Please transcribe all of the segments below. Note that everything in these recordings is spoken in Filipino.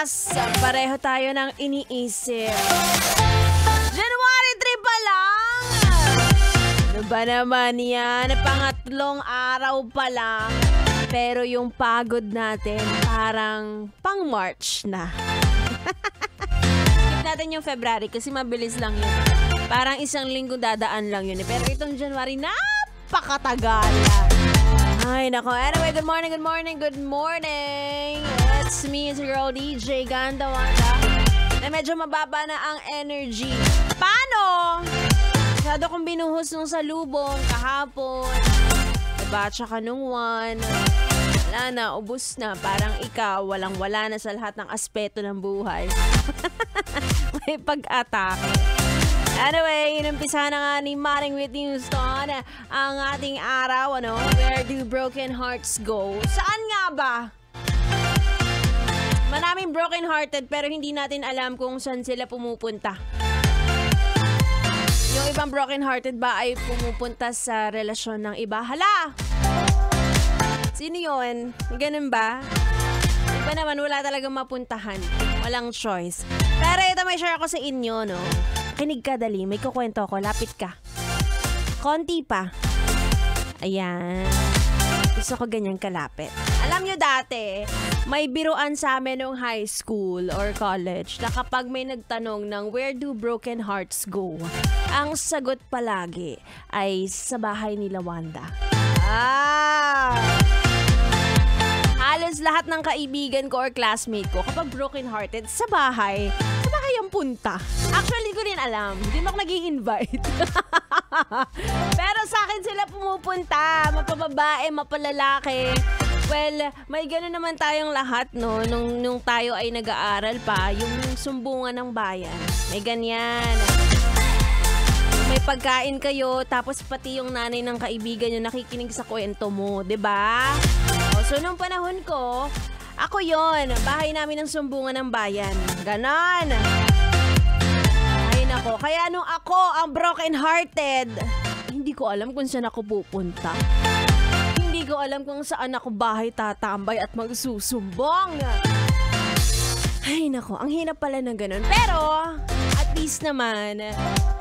Yes! Pareho tayo ng iniisip. January 3 pa lang! Ano ba naman yan? Pangatlong araw pa lang. Pero yung pagod natin parang pang March na. Skip natin yung February kasi mabilis lang yun. Parang isang linggo dadaan lang yun. Pero itong January, napakatagal. Ay, nako. Anyway, good morning, good morning, good morning. It's me, it's your girl DJ Ganda Wanda. Na medyo mababa na ang energy. Paano? Masyado kong binuhos nung salubong kahapon. Diba? Tsaka nung one. Wala na, ubus na. Parang ikaw, walang-wala na sa lahat ng aspeto ng buhay. May pag-atake. Anyway, inumpisa na nga ni Maring Whitney Houston ang ating araw, ano? Where do broken hearts go? Saan nga ba? Maraming broken-hearted pero hindi natin alam kung saan sila pumupunta. Yung ibang broken-hearted ba ay pumupunta sa relasyon ng iba? Hala! Sino yun? Ganun ba? Iba naman, wala talagang mapuntahan. Walang choice. Pero ito may share ako sa inyo, no? Kinig ka, dali. May kukwento ako. Lapit ka. Konti pa. Ayan. Gusto ko ganyan kalapit. Alam nyo dati, may biruan sa amin nung high school or college na kapag may nagtanong ng where do broken hearts go, ang sagot palagi ay sa bahay nila Wanda. Halos lahat ng kaibigan ko or classmate ko kapag broken-hearted sa bahay ang punta. Actually, ko rin alam. Hindi mo ako nag-i-invite. Pero sa akin sila pumupunta. Mapababae, mapalalaki. Well, may gano'n naman tayong lahat, no? Nung tayo ay nag-aaral pa, yung sumbungan ng bayan. May ganyan. May pagkain kayo, tapos pati yung nanay ng kaibigan nyo nakikinig sa kwento mo, 'di ba? So, nung panahon ko, ako yon, bahay namin ng sumbungan ng bayan. Ganon. Ay nako, kaya nung ako ang broken-hearted, hindi ko alam kung saan ako pupunta. Hindi ko alam kung saan ako bahay tatambay at magsusumbong. Ay nako, ang hirap pala ng ganon. Pero, at least naman,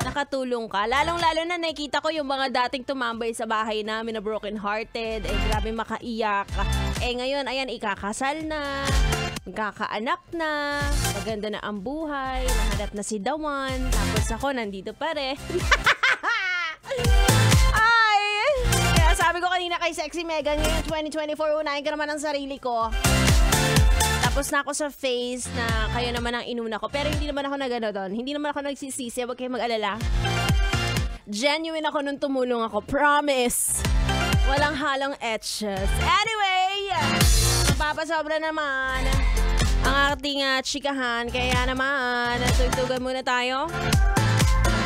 nakatulong ka. Lalong-lalo na nakikita ko yung mga dating tumambay sa bahay namin na broken-hearted. Grabe makaiyak. Ngayon, ayan, ikakasal na, magkakaanak na, maganda na ang buhay, nahanap na si Dawan, tapos ako nandito pa rin. Ay! Kaya sabi ko kanina kay Sexy Megan, ngayon 2024, unahin ka naman ang sarili ko. Tapos na ako sa face na kayo naman ang inuna ko. Pero hindi naman ako nagano doon. Hindi naman ako nagsisisi. Huwag kayong mag-alala. Genuine ako nung tumulong ako. Promise. Walang halong etches. Anyway, mapapasobra naman ang ating chikahan. Kaya naman, tugtugan muna tayo.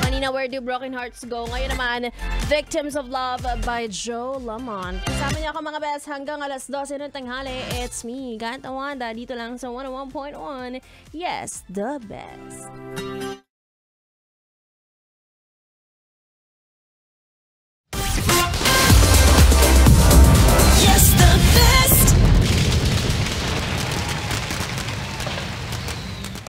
Kanina, Where Do Broken Hearts Go? Ngayon naman, Victims of Love by Joe Lamont. Kasama niyo ako mga best hanggang alas 12 ng tanghali. It's me, Ganta Wanda, dito lang sa 101.1. Yes, the best.